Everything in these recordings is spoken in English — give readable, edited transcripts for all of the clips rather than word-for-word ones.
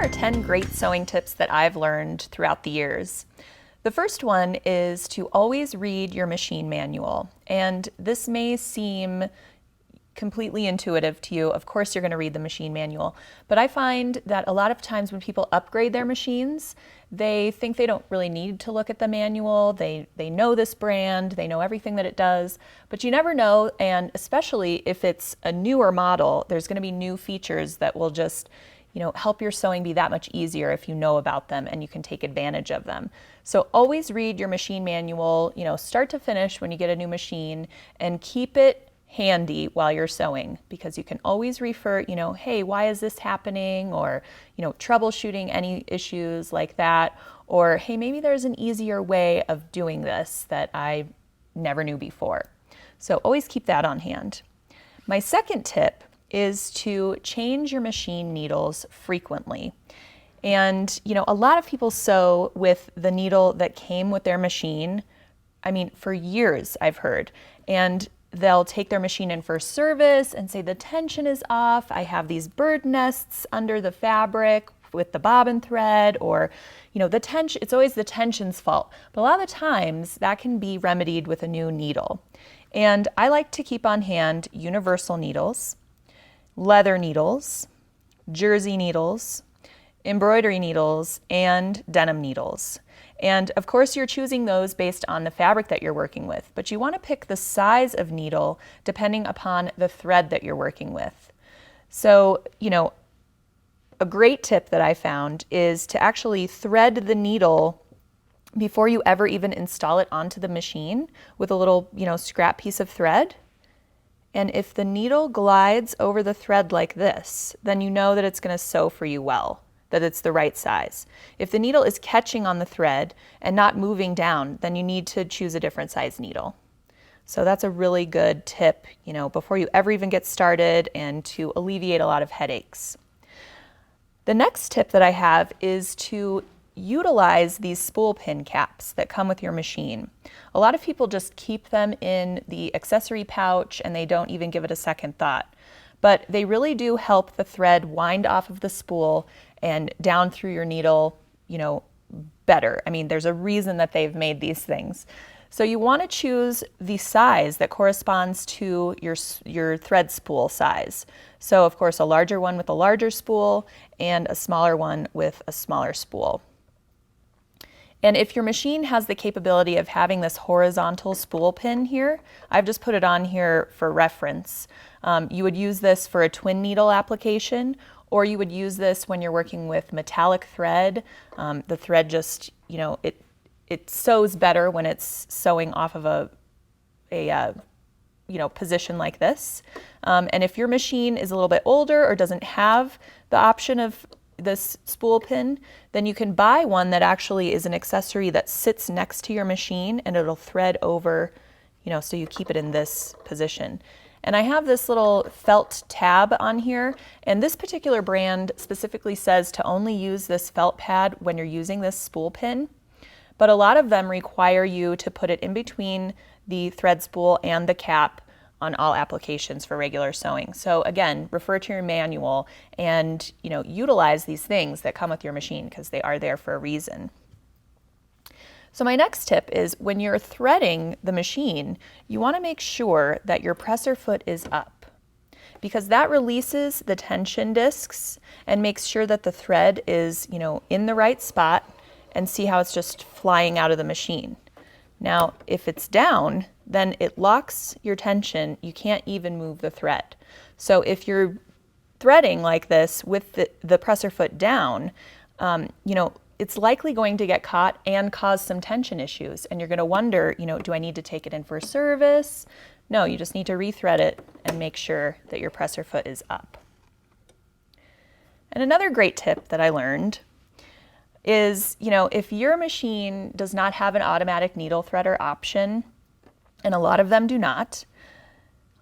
are 10 great sewing tips that I've learned throughout the years. The first one is to always read your machine manual. And this may seem completely intuitive to you. Of course, you're going to read the machine manual. But I find that a lot of times when people upgrade their machines, they think they don't really need to look at the manual. They know this brand, they know everything that it does, but you never know. And especially if it's a newer model, there's going to be new features that will just help your sewing be that much easier if you know about them and you can take advantage of them. So always read your machine manual, start to finish when you get a new machine, and keep it handy while you're sewing, because you can always refer, hey, why is this happening? Or, troubleshooting any issues like that. Or, hey, maybe there's an easier way of doing this that I never knew before. So always keep that on hand. My second tip is to change your machine needles frequently. And, a lot of people sew with the needle that came with their machine. For years I've heard. And they'll take their machine in for service and say the tension is off. I have these bird nests under the fabric with the bobbin thread, or, the tension, it's always the tension's fault. But a lot of the times that can be remedied with a new needle. And I like to keep on hand universal needles, leather needles, jersey needles, embroidery needles, and denim needles. And of course, you're choosing those based on the fabric that you're working with, but you want to pick the size of needle depending upon the thread that you're working with. So, a great tip that I found is to actually thread the needle before you ever even install it onto the machine with a little, scrap piece of thread. And if the needle glides over the thread like this, then you know that it's going to sew for you well, that it's the right size. If the needle is catching on the thread and not moving down, then you need to choose a different size needle. So that's a really good tip, before you ever even get started, and to alleviate a lot of headaches. The next tip that I have is to utilize these spool pin caps that come with your machine. A lot of people just keep them in the accessory pouch and they don't even give it a second thought. But they really do help the thread wind off of the spool and down through your needle, better. There's a reason that they've made these things. So you want to choose the size that corresponds to your thread spool size. So of course, a larger one with a larger spool and a smaller one with a smaller spool. And if your machine has the capability of having this horizontal spool pin here, I've just put it on here for reference. You would use this for a twin needle application, or you would use this when you're working with metallic thread. The thread just, it sews better when it's sewing off of a position like this. And if your machine is a little bit older or doesn't have the option of this spool pin, then you can buy one that actually is an accessory that sits next to your machine and it'll thread over, so you keep it in this position. And I have this little felt tab on here, and this particular brand specifically says to only use this felt pad when you're using this spool pin, but a lot of them require you to put it in between the thread spool and the cap on all applications for regular sewing. So again, refer to your manual and utilize these things that come with your machine, because they are there for a reason. So my next tip is, when you're threading the machine, you want to make sure that your presser foot is up, because that releases the tension discs and makes sure that the thread is in the right spot, and see how it's just flying out of the machine. Now, if it's down, then it locks your tension. You can't even move the thread. So if you're threading like this with the presser foot down, it's likely going to get caught and cause some tension issues. And you're going to wonder, do I need to take it in for service? No, you just need to rethread it and make sure that your presser foot is up. And another great tip that I learned is, if your machine does not have an automatic needle threader option, and a lot of them do not,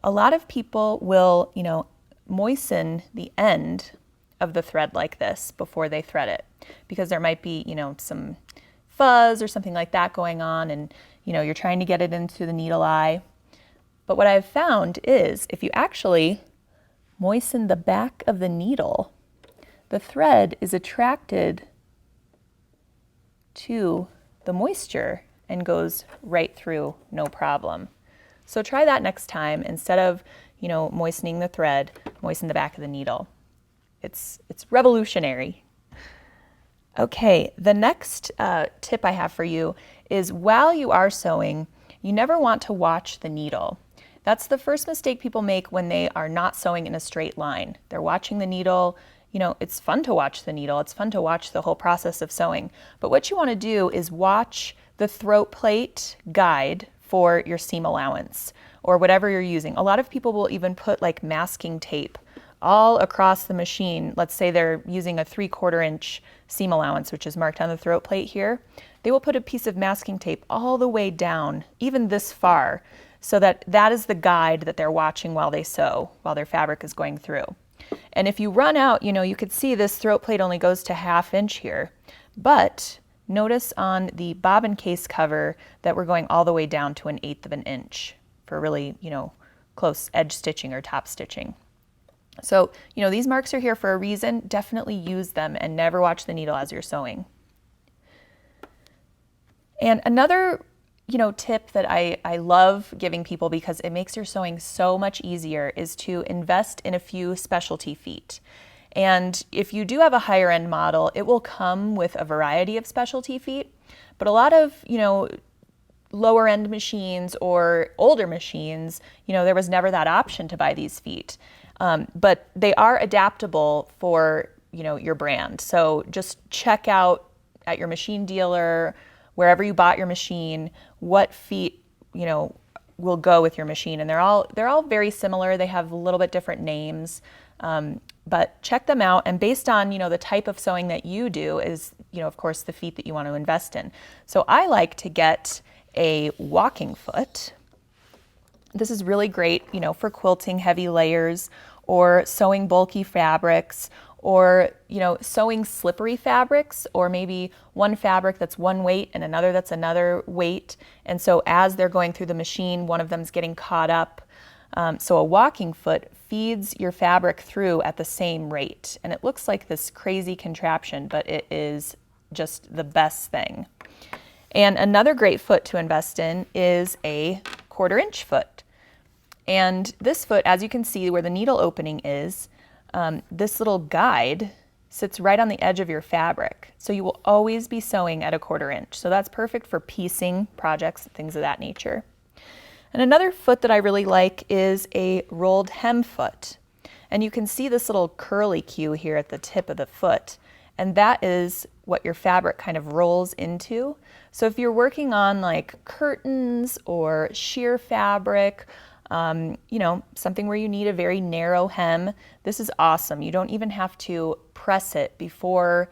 a lot of people will, moisten the end of the thread like this before they thread it, because there might be, some fuzz or something like that going on, and, you're trying to get it into the needle eye. But what I've found is, if you actually moisten the back of the needle, the thread is attracted to the moisture and goes right through, no problem. So try that next time. Instead of, moistening the thread, moisten the back of the needle. It's revolutionary. Okay, the next tip I have for you is while you are sewing, you never want to watch the needle. That's the first mistake people make when they are not sewing in a straight line. They're watching the needle. It's fun to watch the needle. It's fun to watch the whole process of sewing. But what you want to do is watch the throat plate guide for your seam allowance or whatever you're using. A lot of people will even put like masking tape all across the machine. Let's say they're using a 3/4 inch seam allowance, which is marked on the throat plate here. They will put a piece of masking tape all the way down, even this far, so that is the guide that they're watching while they sew, while their fabric is going through. And if you run out, you could see this throat plate only goes to 1/2 inch here, but notice on the bobbin case cover that we're going all the way down to 1/8 of an inch for really, close edge stitching or top stitching. So, these marks are here for a reason. Definitely use them and never watch the needle as you're sewing. And another, tip that I love giving people because it makes your sewing so much easier is to invest in a few specialty feet. And if you do have a higher end model, it will come with a variety of specialty feet. But a lot of, lower end machines or older machines, there was never that option to buy these feet. But they are adaptable for, your brand. So just check out at your machine dealer, wherever you bought your machine, what feet, will go with your machine. And they're all very similar. They have a little bit different names. But check them out, and based on, the type of sewing that you do is, of course, the feet that you want to invest in. So I like to get a walking foot. This is really great, for quilting heavy layers or sewing bulky fabrics or, sewing slippery fabrics, or maybe one fabric that's one weight and another that's another weight. And so as they're going through the machine, one of them's getting caught up. So a walking foot feeds your fabric through at the same rate. And it looks like this crazy contraption, but it is just the best thing. And another great foot to invest in is a 1/4 inch foot. And this foot, as you can see where the needle opening is, this little guide sits right on the edge of your fabric. So you will always be sewing at a 1/4 inch. So that's perfect for piecing projects, things of that nature. And another foot that I really like is a rolled hem foot. And you can see this little curly cue here at the tip of the foot. And that is what your fabric kind of rolls into. So if you're working on like curtains or sheer fabric, something where you need a very narrow hem, this is awesome. You don't even have to press it before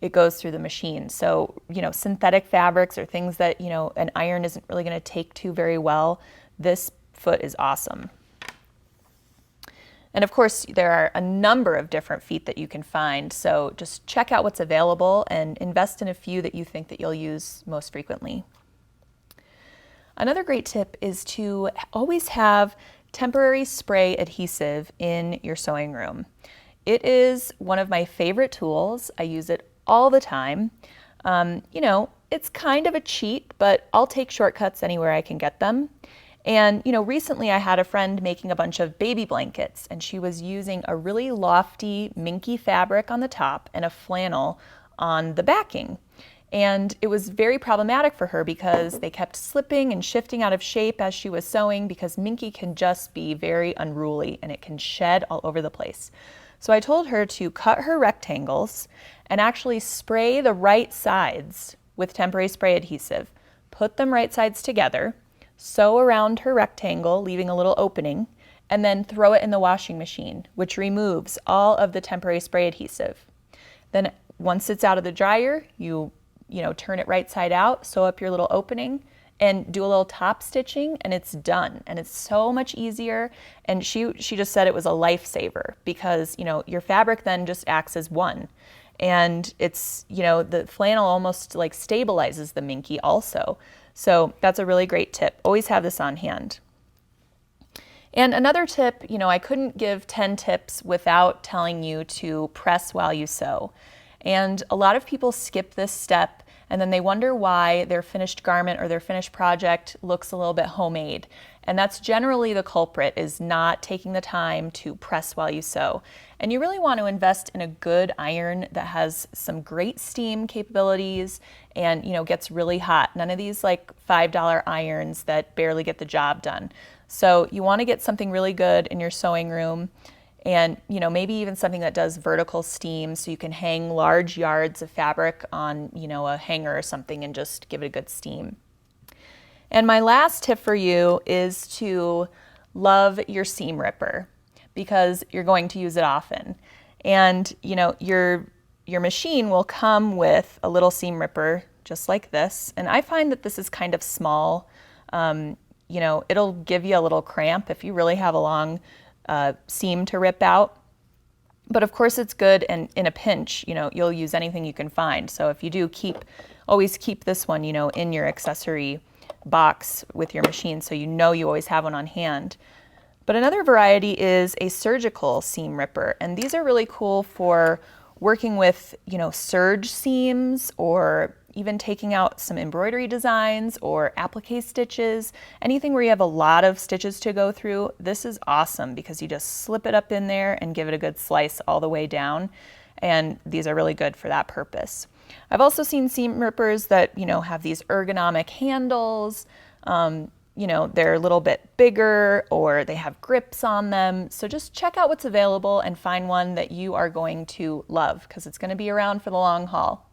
it goes through the machine. So, synthetic fabrics or things that, an iron isn't really going to take to very well, this foot is awesome. And of course, there are a number of different feet that you can find. So just check out what's available and invest in a few that you think that you'll use most frequently. Another great tip is to always have temporary spray adhesive in your sewing room. It is one of my favorite tools. I use it all the time. It's kind of a cheat, but I'll take shortcuts anywhere I can get them. And, recently I had a friend making a bunch of baby blankets, and she was using a really lofty minky fabric on the top and a flannel on the backing. And it was very problematic for her because they kept slipping and shifting out of shape as she was sewing, because minky can just be very unruly and it can shed all over the place. So I told her to cut her rectangles and actually spray the right sides with temporary spray adhesive. Put them right sides together, sew around her rectangle, leaving a little opening, and then throw it in the washing machine, which removes all of the temporary spray adhesive. Then once it's out of the dryer, you turn it right side out, sew up your little opening, and do a little top stitching, and it's done. And it's so much easier. And she just said it was a lifesaver because, your fabric then just acts as one. And it's, the flannel almost like stabilizes the minky also. So that's a really great tip. Always have this on hand. And another tip, I couldn't give 10 tips without telling you to press while you sew. And a lot of people skip this step and then they wonder why their finished garment or their finished project looks a little bit homemade. And that's generally the culprit, is not taking the time to press while you sew. And you really want to invest in a good iron that has some great steam capabilities and, gets really hot. None of these like $5 irons that barely get the job done. So you want to get something really good in your sewing room, and maybe even something that does vertical steam so you can hang large yards of fabric on a hanger or something and just give it a good steam. And my last tip for you is to love your seam ripper, because you're going to use it often. And your machine will come with a little seam ripper just like this, and I find that this is kind of small. It'll give you a little cramp if you really have a long seam to rip out. But of course it's good, and in a pinch, you'll use anything you can find. So if you do, always keep this one, in your accessory box with your machine, so you always have one on hand. But another variety is a surgical seam ripper, and these are really cool for working with, serge seams, or even taking out some embroidery designs or applique stitches, anything where you have a lot of stitches to go through. This is awesome because you just slip it up in there and give it a good slice all the way down. And these are really good for that purpose. I've also seen seam rippers that, have these ergonomic handles. They're a little bit bigger, or they have grips on them. So just check out what's available and find one that you are going to love, because it's going to be around for the long haul.